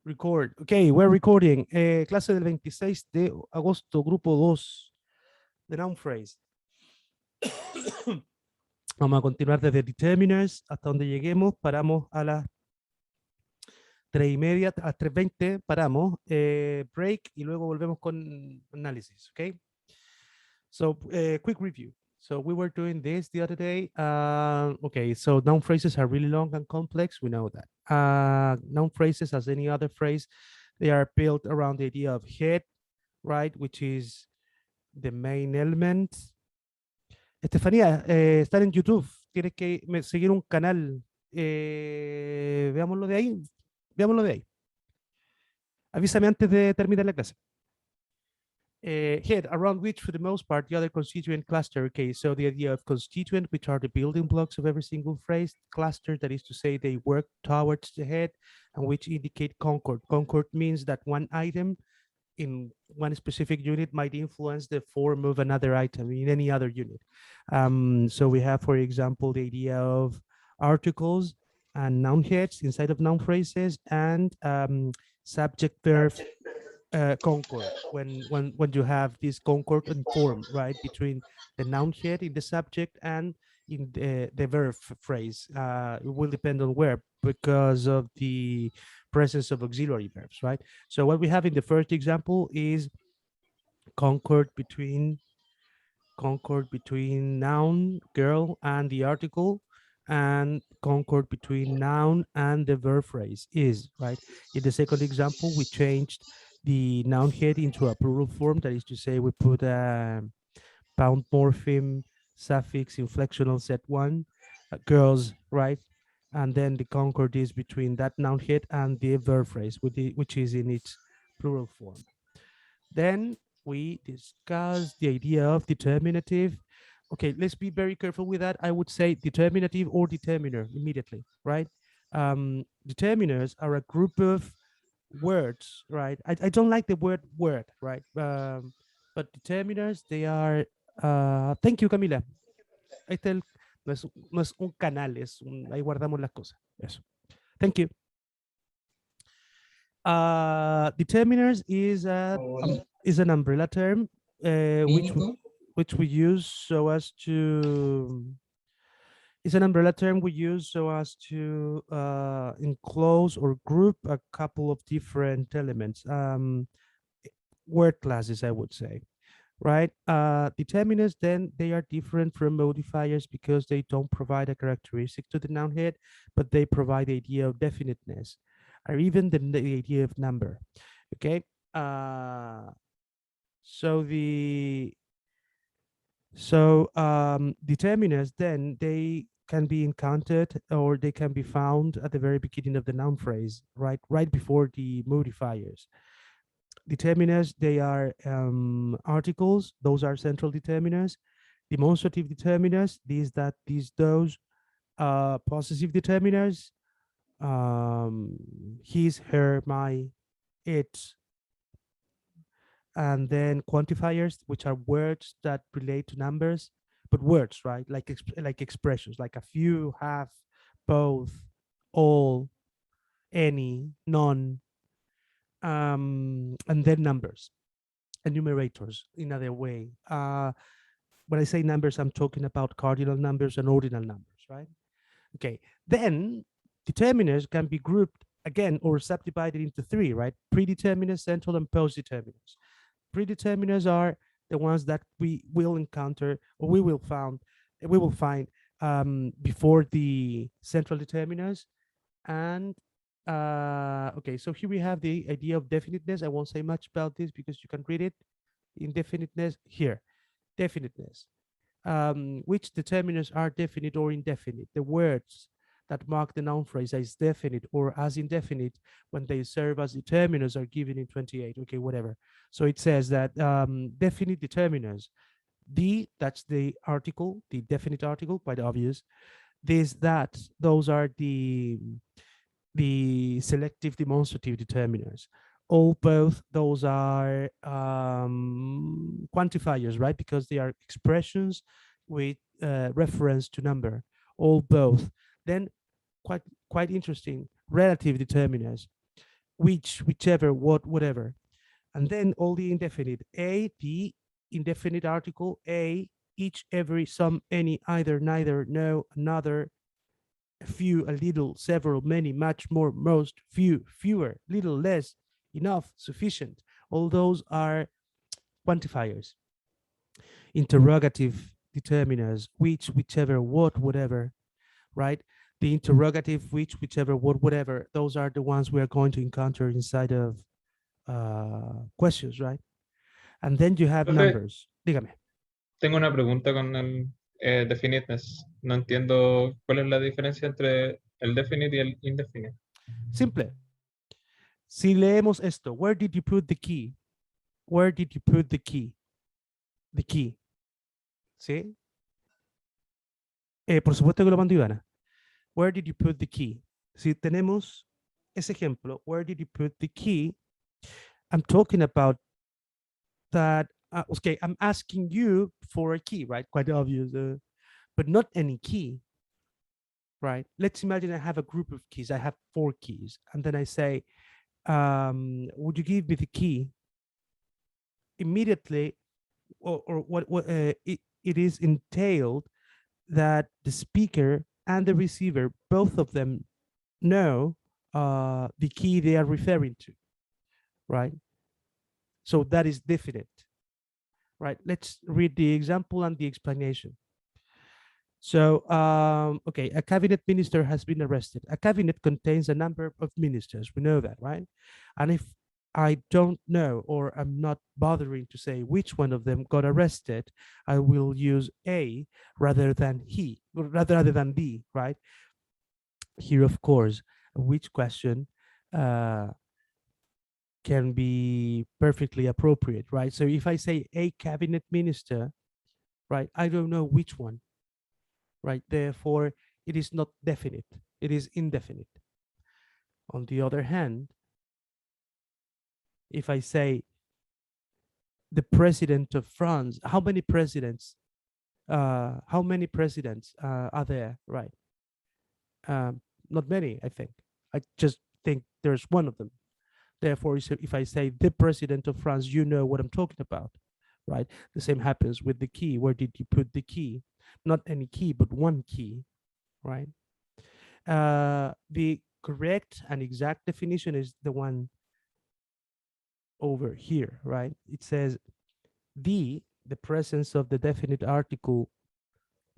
Record. Okay, we're recording. Clase del 26 de agosto, grupo 2 de noun phrase. Vamos a continuar desde determiners hasta donde lleguemos. Paramos a las 3:30, a las 3:20 paramos, break y luego volvemos con análisis, okay? So, quick review. So we were doing this the other day. Okay, so noun phrases are really long and complex. We know that. Noun phrases, as any other phrase, they are built around the idea of head, right? Which is the main element. Estefanía, estar en YouTube. Tienes que seguir un canal. Veámoslo de ahí. Veámoslo de ahí. Avísame antes de terminar la clase. Head, around which, for the most part, the other constituent cluster. Okay, so the idea of constituent, which are the building blocks of every single phrase, cluster, that is to say, they work towards the head, and which indicate concord. Concord means that one item in one specific unit might influence the form of another item in any other unit. So we have, for example, the idea of articles and noun heads inside of noun phrases, and subject verb concord, when you have this concord and form, right, between the noun head in the subject and in the verb phrase. It will depend on where, because of the presence of auxiliary verbs, right? So what we have in the first example is concord between noun girl and the article, and concord between noun and the verb phrase is, right? In the second example, we changed the noun head into a plural form, that is to say, we put a pound morpheme suffix inflectional set one, girls, right? And then the concord is between that noun head and the verb phrase, which is in its plural form. Then we discuss the idea of determinative. Okay, let's be very careful with that. I would say determinative or determiner immediately, right? Determiners are a group of words, right? I don't like the word right? But determiners, they are, thank you, Camila. Ahí está no es un canal, ahí guardamos las cosas. Eso. Thank you. Determiners is an umbrella term, which we use so as to, it's an umbrella term we use so as to enclose or group a couple of different elements, word classes, I would say, right? Determiners, then, they are different from modifiers because they don't provide a characteristic to the noun head, but they provide the idea of definiteness, or even the idea of number, okay? Determiners, then, they can be encountered or they can be found at the very beginning of the noun phrase, right before the modifiers. Determiners, they are articles. Those are central determiners. Demonstrative determiners, those possessive determiners, his, her, my, it. And then quantifiers, which are words that relate to numbers, but words, right? Like expressions, like a few, half, both, all, any, none, and then numbers, enumerators in other way. When I say numbers, I'm talking about cardinal numbers and ordinal numbers, right? Okay, then determiners can be grouped again or subdivided into three, right? Predeterminers, central, and postdeterminers. Predeterminers are the ones that we will encounter or we will find before the central determiners. And okay, so here we have the idea of definiteness. I won't say much about this because you can read it. Indefiniteness here, definiteness. Which determiners are definite or indefinite? The words that mark the noun phrase as definite or as indefinite when they serve as determiners are given in 28. Okay, whatever. So it says that definite determiners, that's the article, the definite article, quite obvious. Those are the selective demonstrative determiners. Both those are quantifiers, right? Because they are expressions with reference to number. Both. Then quite interesting, relative determiners. which, whichever, what, whatever. And then all the indefinite. A, the indefinite article. A, each, every, some, any, either, neither, no, another, a few, a little, several, many, much, more, most, few, fewer, little, less, enough, sufficient. All those are quantifiers. Interrogative determiners, which, whichever, what, whatever, right? The interrogative, which, whichever, what, whatever, those are the ones we are going to encounter inside of questions, right? And then you have Profe, numbers. Dígame. tengo una pregunta con el definiteness. No entiendo cuál es la diferencia entre el definite y el indefinite. Simple. Si leemos esto, where did you put the key? Where did you put the key? The key. ¿Sí? Por supuesto que lo mandó Ivana. Where did you put the key? Si tenemos ese ejemplo, where did you put the key? I'm talking about that. Okay, I'm asking you for a key, right? Quite obvious, but not any key, right? Let's imagine I have a group of keys. I have 4 keys, and then I say, would you give me the key? Immediately, or what it is entailed that the speaker and the receiver, both of them, know the key they are referring to, right? So that is definite, right? Let's read the example and the explanation. So, okay, a cabinet minister has been arrested. A cabinet contains a number of ministers. We know that, right? And if I don't know, or I'm not bothering to say which one of them got arrested, I will use A rather than he, rather than the, right? Here, of course, which question can be perfectly appropriate, right? So if I say a cabinet minister, right, I don't know which one, right? Therefore, it is not definite, it is indefinite. On the other hand, if I say the president of France, how many presidents are there, right? Not many, I think. I just think there's one of them. Therefore, if I say the president of France, you know what I'm talking about, right? The same happens with the key. Where did you put the key? Not any key, but one key, right? The correct and exact definition is the one over here, right? It says the presence of the definite article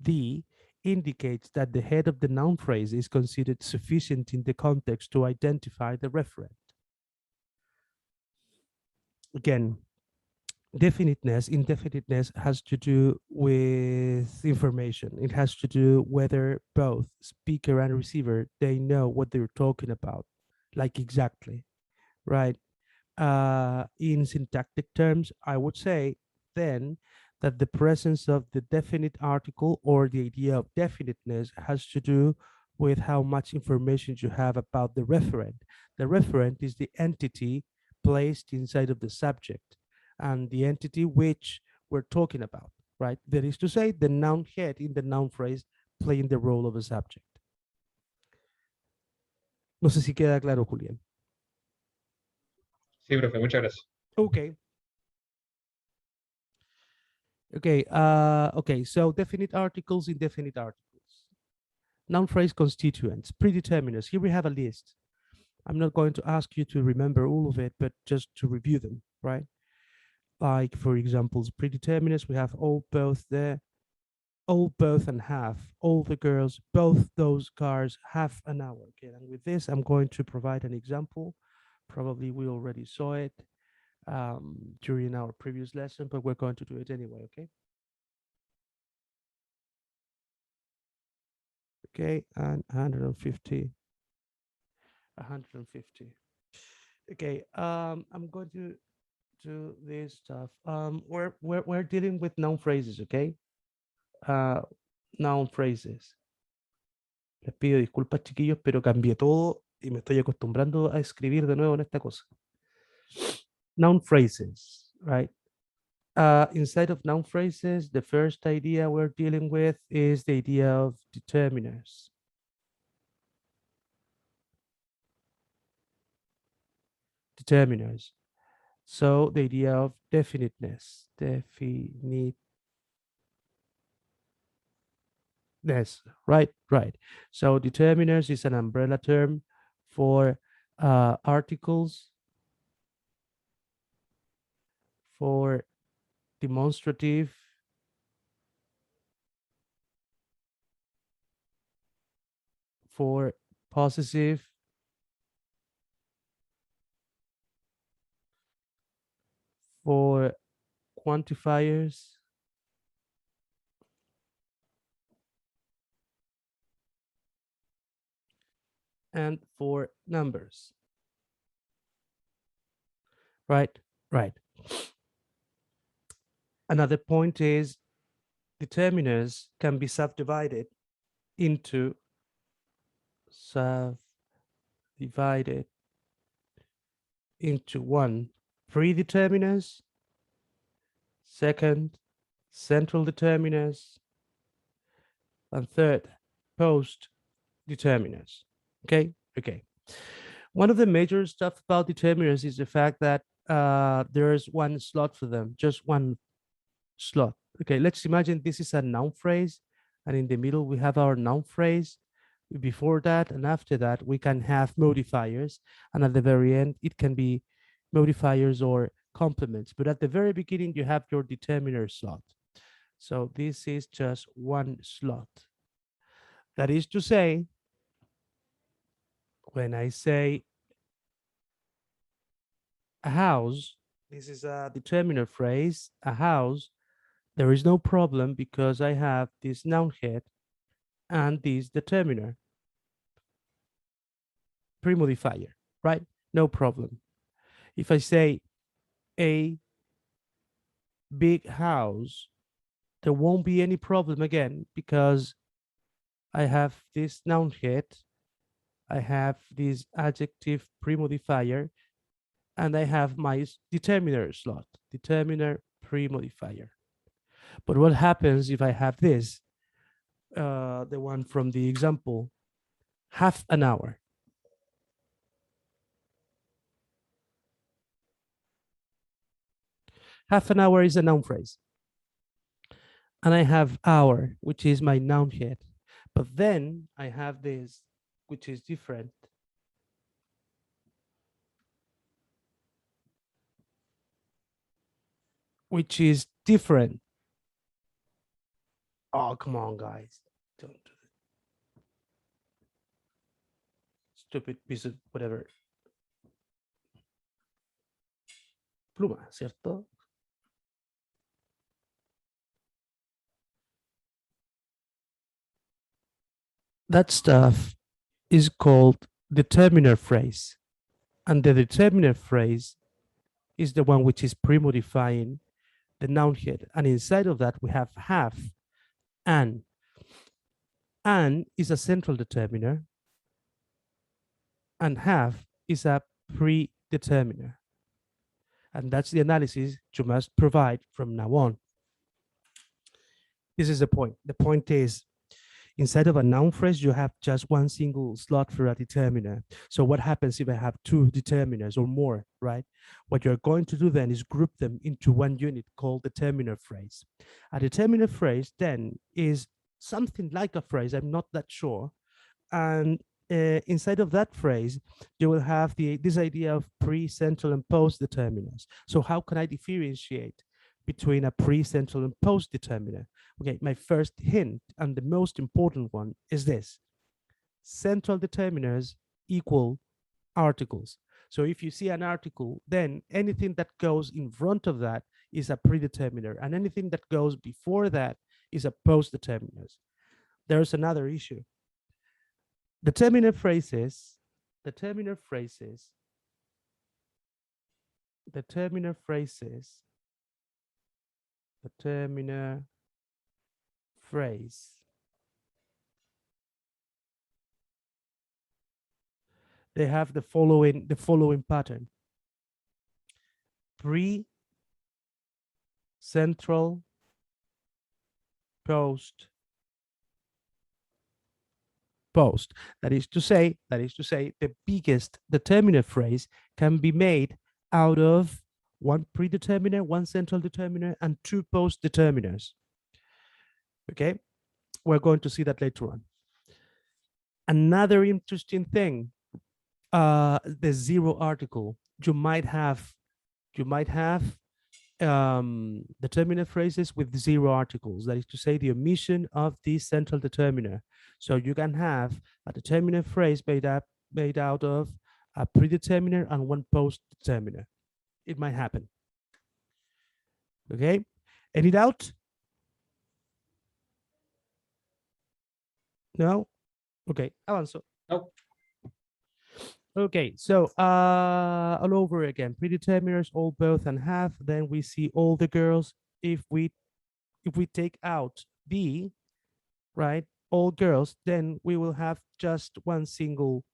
the indicates that the head of the noun phrase is considered sufficient in the context to identify the referent. Again, indefiniteness has to do with information. It has to do whether both speaker and receiver, they know what they're talking about, like exactly, right? In syntactic terms, I would say then that the presence of the definite article or the idea of definiteness has to do with how much information you have about the referent. The referent is the entity placed inside of the subject and the entity which we're talking about, right? That is to say, the noun head in the noun phrase playing the role of a subject. No sé si queda claro, Julián. Sí, profe, muchas gracias. Okay. Okay, so definite articles, indefinite articles. Noun phrase constituents, predeterminers. Here we have a list. I'm not going to ask you to remember all of it, but just to review them, right? Like, for examples, predeterminers, we have all, both there, all, both, and half, all the girls, both those cars, half an hour. Okay, and with this, I'm going to provide an example. Probably we already saw it during our previous lesson, but we're going to do it anyway, okay? Okay, and 150. 150. Okay, I'm going to do this stuff. We're dealing with noun phrases, okay? Noun phrases. Les pido disculpas, chiquillos, pero cambié todo y me estoy acostumbrando a escribir de nuevo en esta cosa. Noun phrases, right? Inside of noun phrases, the first idea we're dealing with is the idea of determiners. determiners. So the idea of definiteness, right, right. So determiners is an umbrella term for articles, for demonstrative, for possessive, for quantifiers, and for numbers. Right, right. Another point is determiners can be subdivided into subdivided into one, predeterminers, second, central determiners, and third, post determiners. Okay, okay. One of the major stuff about determiners is the fact that there's one slot for them, just one slot. Okay, let's imagine this is a noun phrase, and in the middle we have our noun phrase. Before that and after that, we can have modifiers, and at the very end, it can be modifiers or complements. But at the very beginning, you have your determiner slot. So this is just one slot. That is to say, when I say a house, this is a determiner phrase, a house, there is no problem because I have this noun head and this determiner, pre-modifier, right? No problem. If I say a big house, there won't be any problem again because I have this noun head, I have this adjective pre-modifier, and I have my determiner slot, determiner pre-modifier. But what happens if I have this, the one from the example, half an hour? Half an hour is a noun phrase. And I have hour, which is my noun head. But then I have this, which is different. Which is different. Oh, come on, guys. Don't do that. Stupid piece of whatever. Pluma, ¿cierto? That stuff is called determiner phrase. And the determiner phrase is the one which is pre-modifying the noun head. And inside of that, we have have, and. And is a central determiner, and have is a predeterminer. And that's the analysis you must provide from now on. This is the point. The point is, inside of a noun phrase, you have just one single slot for a determiner. So what happens if I have two determiners or more, right? What you're going to do then is group them into one unit called determiner phrase. A determiner phrase then is something like a phrase, I'm not that sure. And inside of that phrase, you will have this idea of pre, central, and post determiners. So how can I differentiate between a pre, central, and post determiner? Okay, my first hint and the most important one is this: central determiners equal articles. So if you see an article, then anything that goes in front of that is a predeterminer, and anything that goes before that is a post determiner. There's another issue. Determiner phrases, determiner phrases, determiner phrases, determiner phrase. They have the following pattern: pre, central, post, post. That is to say, the biggest determiner phrase can be made out of one predeterminer, one central determiner, and two post determiners. Okay, we're going to see that later on. Another interesting thing, the zero article. You might have determiner phrases with zero articles. That is to say, the omission of the central determiner. So you can have a determiner phrase made out of a predeterminer and one post determiner. It might happen. Okay. Any doubt? No. Okay. Avanzo. No. Okay, so all over again, predeterminers, all, both, and half. Then we see all the girls. If we take out the, right, all girls, then we will have just one single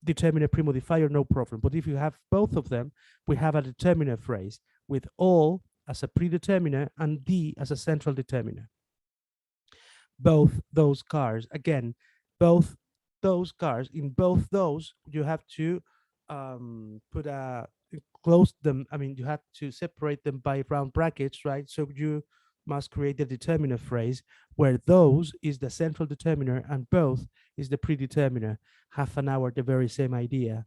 determiner premodifier, no problem. But if you have both of them, we have a determiner phrase with all as a predeterminer and the as a central determiner. Both those cars, again, both those cars, in both those, you have to put a close them. I mean, you have to separate them by round brackets, right? So you must create the determiner phrase where those is the central determiner and both is the predeterminer. Half an hour, the very same idea.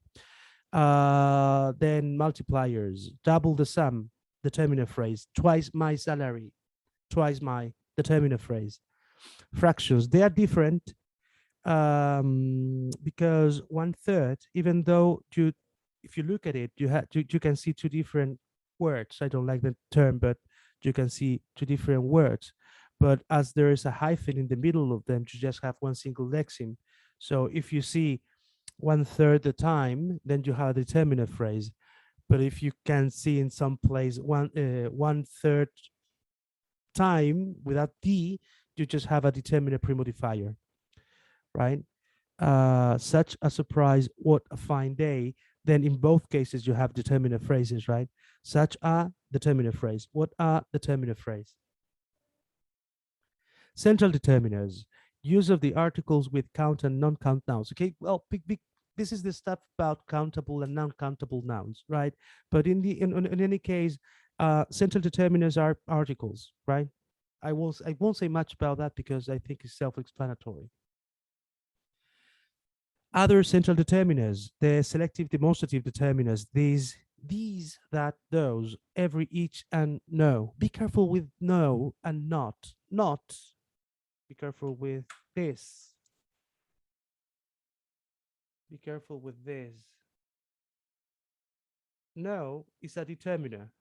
Then multipliers, double the sum, determiner phrase, twice my salary, twice my determiner phrase. Fractions, they are different because one third, even though if you look at it, you can see two different words. I don't like the term, but you can see two different words. But as there is a hyphen in the middle of them, you just have one single lexeme. So if you see one third the time, then you have a determiner phrase. But if you can see in some place one third time without the, you just have a determiner premodifier, right? Such a surprise, what a fine day. Then in both cases, you have determiner phrases, right? Such a determiner phrase. What a determiner phrase. Central determiners, use of the articles with count and non-count nouns. Okay, well, this is the stuff about countable and non-countable nouns, right? But in any case, central determiners are articles, right? I won't say much about that because I think it's self-explanatory. Other central determiners, the selective demonstrative determiners, these, that, those, every, each, and no. Be careful with no and not. Not. Be careful with this. Be careful with this. No is a determiner.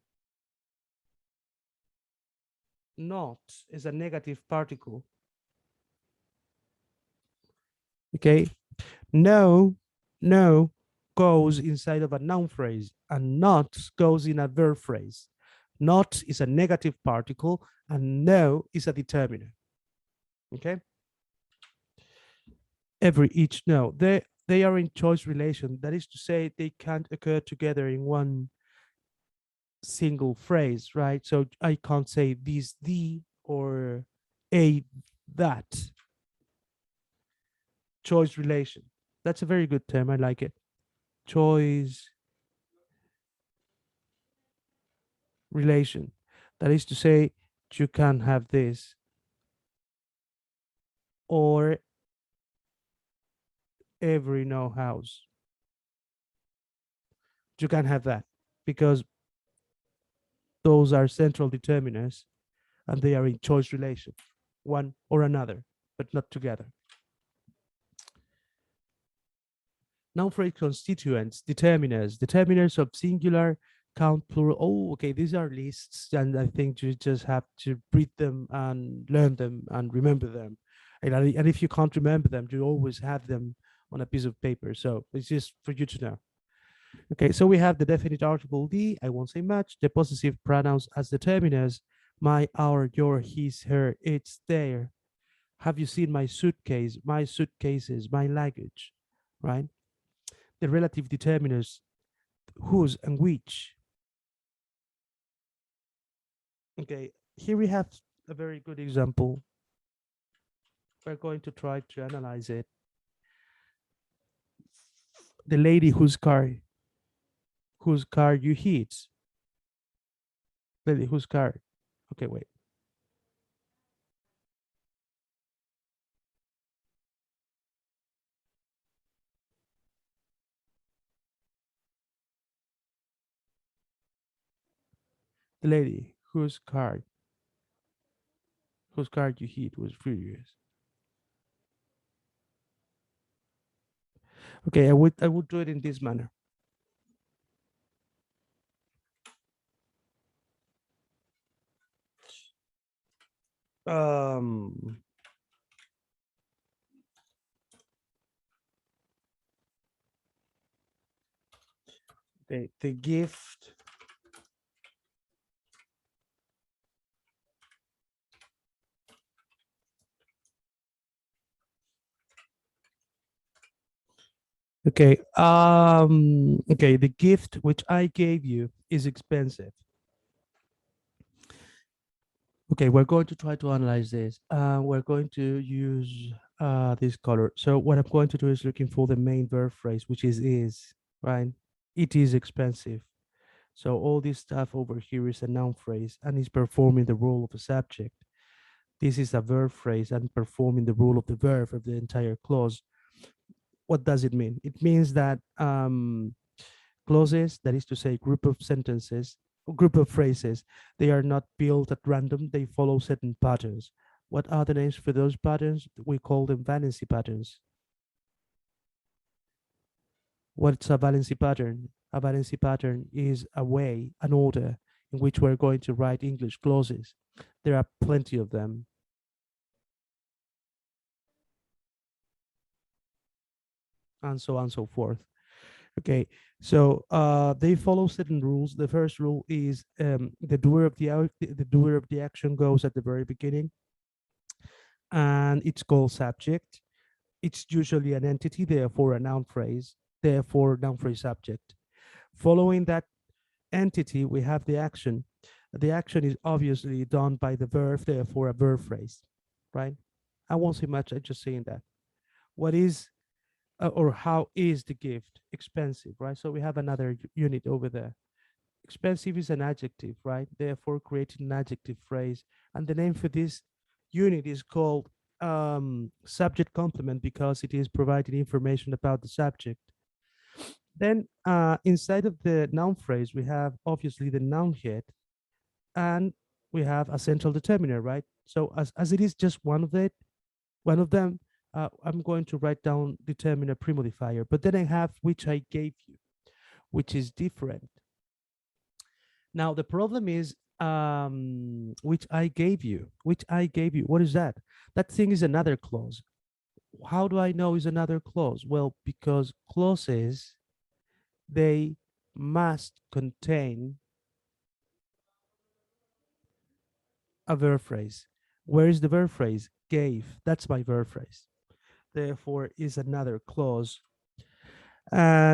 Not is a negative particle. Okay. No goes inside of a noun phrase and not goes in a verb phrase. Not is a negative particle and no is a determiner. Okay. Every, each, no. They are in choice relation. That is to say, they can't occur together in one single phrase, right? So I can't say this, the, or a, that. Choice relation. That's a very good term. I like it. Choice relation. That is to say, you can have this or every no house. You can have that because those are central determiners and they are in choice relation, one or another, but not together. Noun phrase constituents, determiners of singular, count, plural. Oh, okay, these are lists, and I think you just have to read them and learn them and remember them. And if you can't remember them, you always have them on a piece of paper. So it's just for you to know. Okay, so we have the definite article the, I won't say much, the possessive pronouns as determiners, my, our, your, his, her, it's, their. Have you seen my suitcase, my suitcases, my luggage, right? The relative determiners, whose and which. Okay, here we have a very good example. We're going to try to analyze it. The lady whose car you hit. Lady whose car. Okay, wait. The lady whose car you hit was furious. Okay, I would do it in this manner. Um the gift. Okay. Okay, the gift which I gave you is expensive. Okay, we're going to try to analyze this. We're going to use this color. So what I'm going to do is looking for the main verb phrase, which is, right? It is expensive. So all this stuff over here is a noun phrase and is performing the role of a subject. This is a verb phrase and performing the role of the verb of the entire clause. What does it mean? It means that clauses, that is to say, group of sentences, group of phrases, they are not built at random, they follow certain patterns. What are the names for those patterns? We call them valency patterns. What's a valency pattern? A valency pattern is a way, an order in which we're going to write English clauses. There are plenty of them, and so on and so forth. Okay, so they follow certain rules. The first rule is the doer of the action goes at the very beginning, and it's called subject. It's usually an entity, therefore a noun phrase, therefore noun phrase subject. Following that entity, we have the action. The action is obviously done by the verb, therefore a verb phrase, right? I won't say much. I'm just saying that. What is or how is the gift expensive, right? So we have another unit over there. Expensive is an adjective, right? Therefore, creating an adjective phrase. And the name for this unit is called subject complement because it is providing information about the subject. Then inside of the noun phrase, we have obviously the noun head and we have a central determiner, right? So as it is just one of them, I'm going to write down determiner premodifier, but then I have which I gave you, which is different. Now the problem is which I gave you. What is that? That thing is another clause. How do I know is another clause? Well, because clauses they must contain a verb phrase. Where is the verb phrase? Gave. That's my verb phrase. Therefore, is another clause,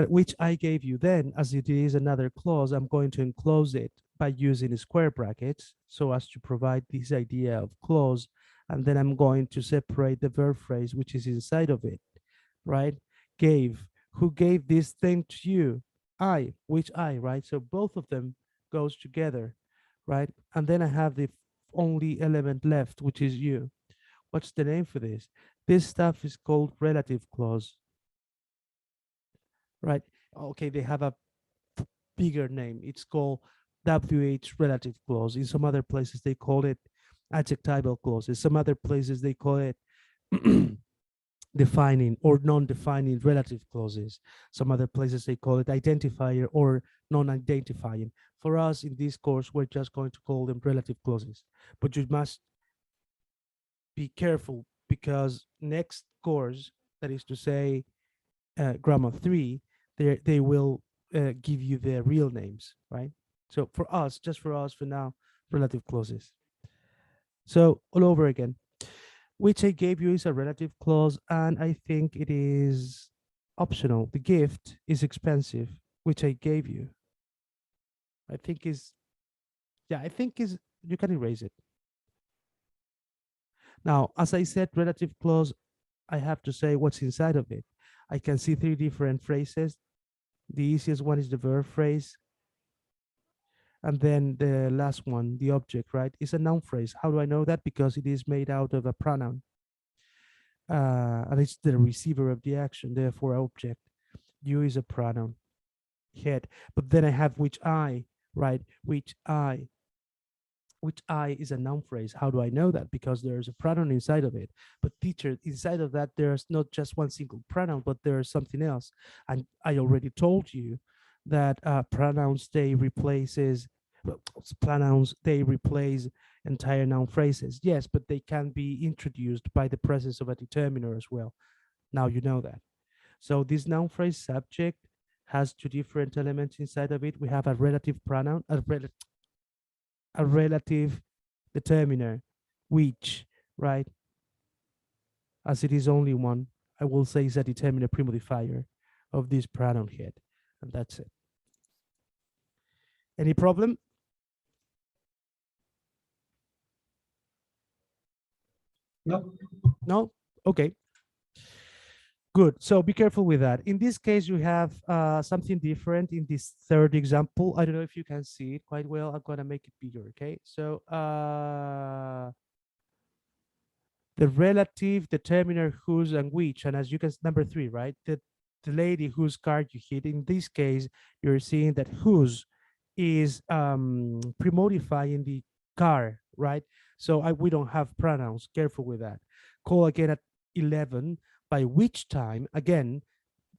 which I gave you. Then, as it is another clause, I'm going to enclose it by using square brackets so as to provide this idea of clause. And then I'm going to separate the verb phrase, which is inside of it, right? Gave. Who gave this thing to you? I. Which I, right? So both of them goes together, right? And then I have the only element left, which is you. What's the name for this? This stuff is called relative clause, right? Okay, they have a bigger name. It's called WH relative clause. In some other places, they call it adjectival clause. In some other places, they call it defining or non-defining relative clauses. Some other places, they call it identifier or non-identifying. For us, in this course, we're just going to call them relative clauses. But you must be careful because next course, that is to say, grammar 3, they will give you their real names, right? So for us, just for us for now, relative clauses. So all over again, which I gave you is a relative clause, and I think it is optional. The gift is expensive, which I gave you. I think is yeah, I think is you can erase it. Now, as I said, relative clause, I have to say what's inside of it. I can see three different phrases. The easiest one is the verb phrase. And then the last one, the object, right, is a noun phrase. How do I know that? Because it is made out of a pronoun. And it's the receiver of the action, therefore object. You is a pronoun, head. But then I have which I, right? Which I is a noun phrase. How do I know that? Because there's a pronoun inside of it. But teacher, inside of that, there's not just one single pronoun, but there's something else. And I already told you that pronouns they replaces well, pronouns they replace entire noun phrases. Yes, but they can be introduced by the presence of a determiner as well. Now you know that. So this noun phrase subject has two different elements inside of it. We have a relative pronoun, a relative determiner, which, right, as it is only one, I will say is a determiner premodifier of this pronoun head. And that's it. Any problem? No. No? Okay. Good. So be careful with that. In this case, you have something different in this third example. I don't know if you can see it quite well. I'm going to make it bigger. Okay. So the relative determiner whose and which, and as you can, number three, right? The lady whose card you hit. In this case, you're seeing that whose is premodifying the car, right? So we don't have pronouns. Careful with that. Call again at 11. By which time, again,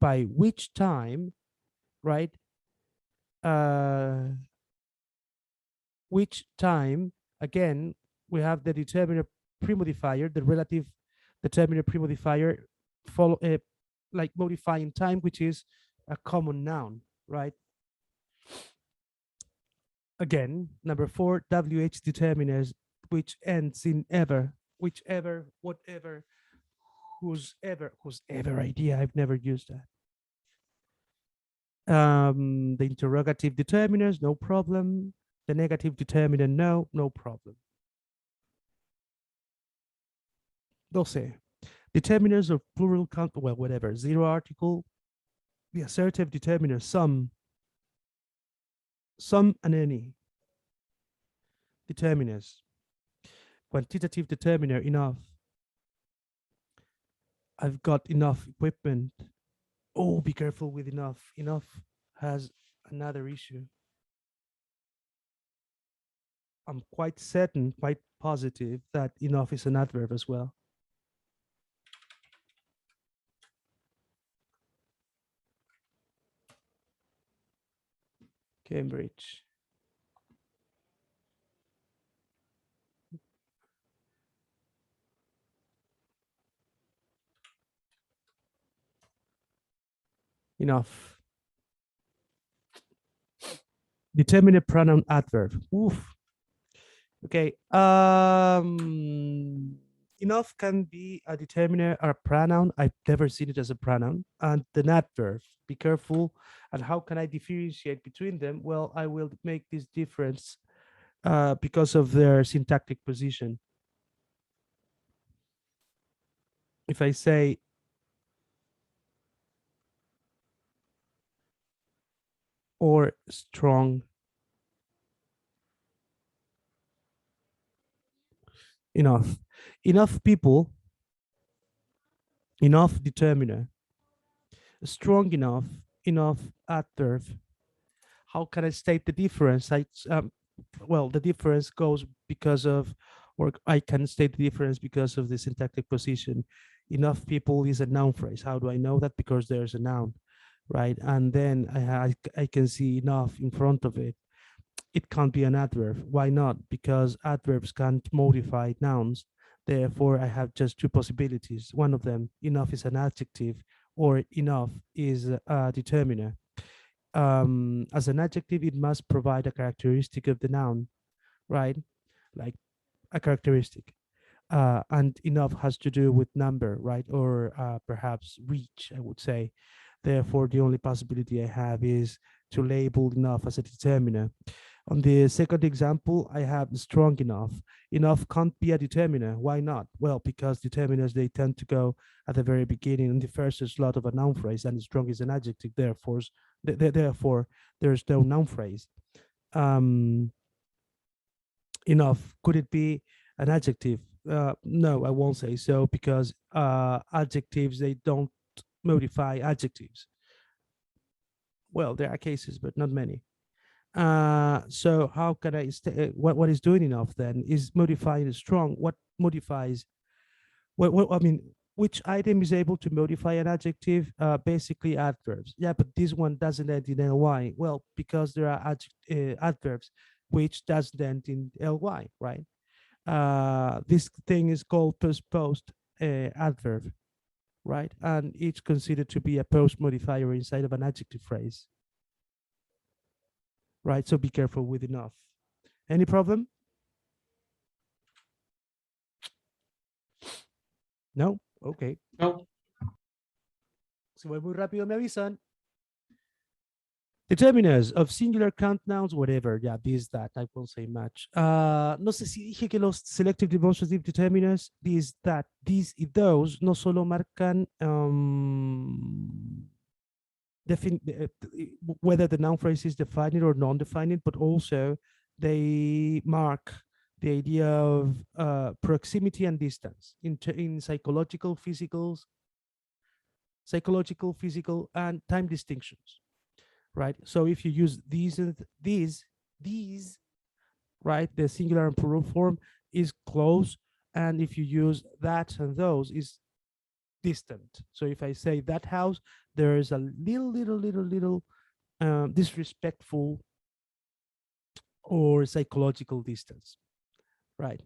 by which time, right? Which time, again, we have the determiner premodifier, the relative determiner premodifier, follow like modifying time, which is a common noun, right? Again, number four, WH determiners, which ends in ever, whichever, whatever, whose ever idea. I've never used that. The interrogative determiners, no problem. The negative determiner, no problem. 12. Determiners of plural count, well, whatever, zero article. The assertive determiner, some and any. Determiners. Quantitative determiner, enough. I've got enough equipment. Oh, be careful with enough. Enough has another issue. I'm quite certain, quite positive that enough is an adverb as well. Cambridge. Enough. Determinate pronoun adverb. Oof. Okay. Enough can be a determiner or a pronoun. I've never seen it as a pronoun. And an adverb. Be careful. And how can I differentiate between them? Well, I will make this difference because of their syntactic position. If I say or strong, enough. Enough people, enough determiner. Strong enough, enough adverb. How can I state the difference? Well, the difference goes because of, or I can state the difference because of the syntactic position. Enough people is a noun phrase. How do I know that? Because there's a noun, right? And then I can see enough in front of it. It can't be an adverb. Why not? Because adverbs can't modify nouns. Therefore, I have just two possibilities. One of them, enough is an adjective, or enough is a determiner. As an adjective, it must provide a characteristic of the noun, right? Like a characteristic. And enough has to do with number, right? Or perhaps reach, I would say. Therefore, the only possibility I have is to label enough as a determiner. On the second example, I have strong enough. Enough can't be a determiner. Why not? Well, because determiners, they tend to go at the very beginning in the first slot of a noun phrase, and strong is an adjective. Therefore, there's no noun phrase. Um, enough, could it be an adjective? No, I won't say so, because adjectives, they don't modify adjectives. Well, there are cases, but not many. So how can I what is doing enough then is modifying strong. What modifies what I mean, which item is able to modify an adjective? Basically adverbs. Yeah, but this one doesn't end in ly. Well, because there are adverbs which doesn't end in ly, right? This thing is called post adverb, right? And it's considered to be a post modifier inside of an adjective phrase, right? So be careful with enough. Any problem? No? Okay. No, Si voy muy rápido, me avisan. Determiners of singular count nouns, whatever. Yeah, this, that. I won't say much. No sé si dije que los selective demonstrative determiners, this, that, these y those, no solo marcan whether the noun phrase is defined or non-defined, but also they mark the idea of proximity and distance in psychological, physical, and time distinctions, right? So if you use these and these, right, the singular and plural form is close, and if you use that and those is distant. So if I say that house, there is a little disrespectful or psychological distance, right?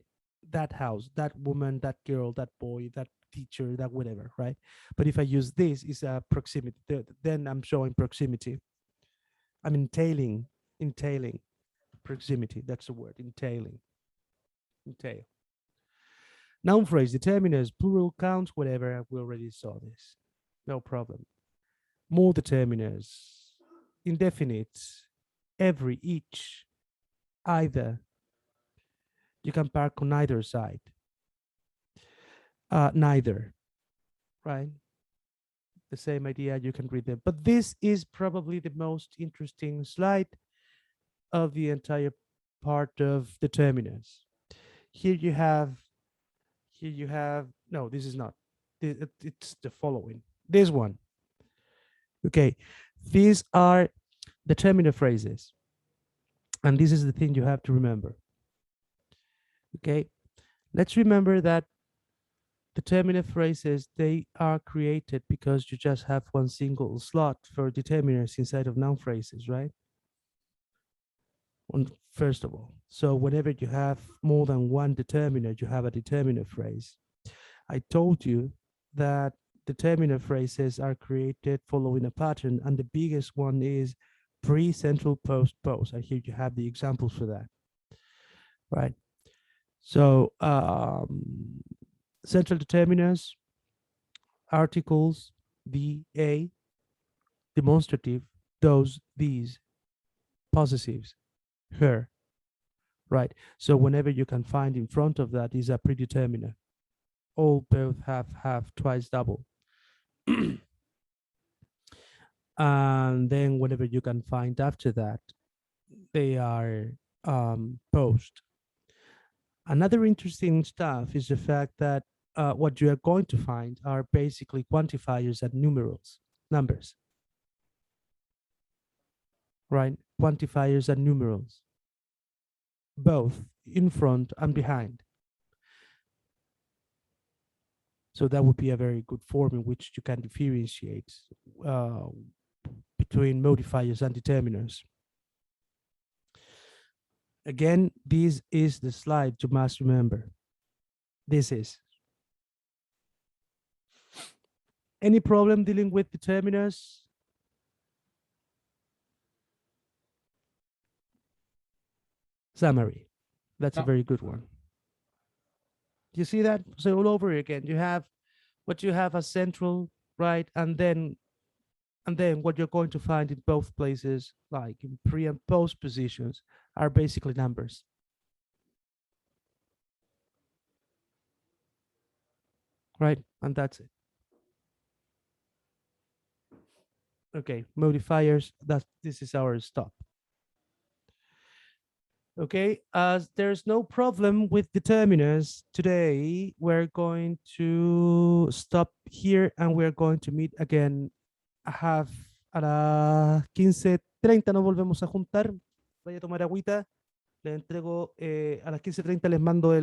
That house, that woman, that girl, that boy, that teacher, that whatever, right? But if I use this, is a proximity. Then I'm showing proximity. I'm entailing proximity. That's the word, entail. Noun phrase, determiners, plural counts, whatever. We already saw this. No problem. More determiners, indefinite, every, each, either. You can park on either side. Neither, right? The same idea, you can read them. But this is probably the most interesting slide of the entire part of determiners. Here you have, no, this is not. It's the following. This one. Okay, these are determiner phrases. And this is the thing you have to remember. Okay, let's remember that determiner phrases, they are created because you just have one single slot for determiners inside of noun phrases, right? First of all, so whenever you have more than one determiner, you have a determiner phrase. I told you that determiner phrases are created following a pattern, and the biggest one is pre, central, post, post. And here you have the examples for that, right? So central determiners, articles, the, a, demonstrative, those, these, possessives, her, right? So whenever you can find in front of that is a predeterminer. All, both, have, twice, double. And then whenever you can find after that, they are post. Another interesting stuff is the fact that what you are going to find are basically quantifiers and numerals, numbers, right? Quantifiers and numerals, both in front and behind. So that would be a very good form in which you can differentiate between modifiers and determiners. Again, this is the slide you must remember. This is. Any problem dealing with determiners? Summary. That's a no. very good one. You see that? So all over again, you have what you have as central, right? And then what you're going to find in both places, like in pre and post positions, are basically numbers. Right? And that's it. Okay, modifiers, this is our stop. Okay, as there's no problem with determiners today, we're going to stop here and we're going to meet again a las 15:30 nos volvemos a juntar. Vaya a tomar agüita, les entrego a las 15:30 les mando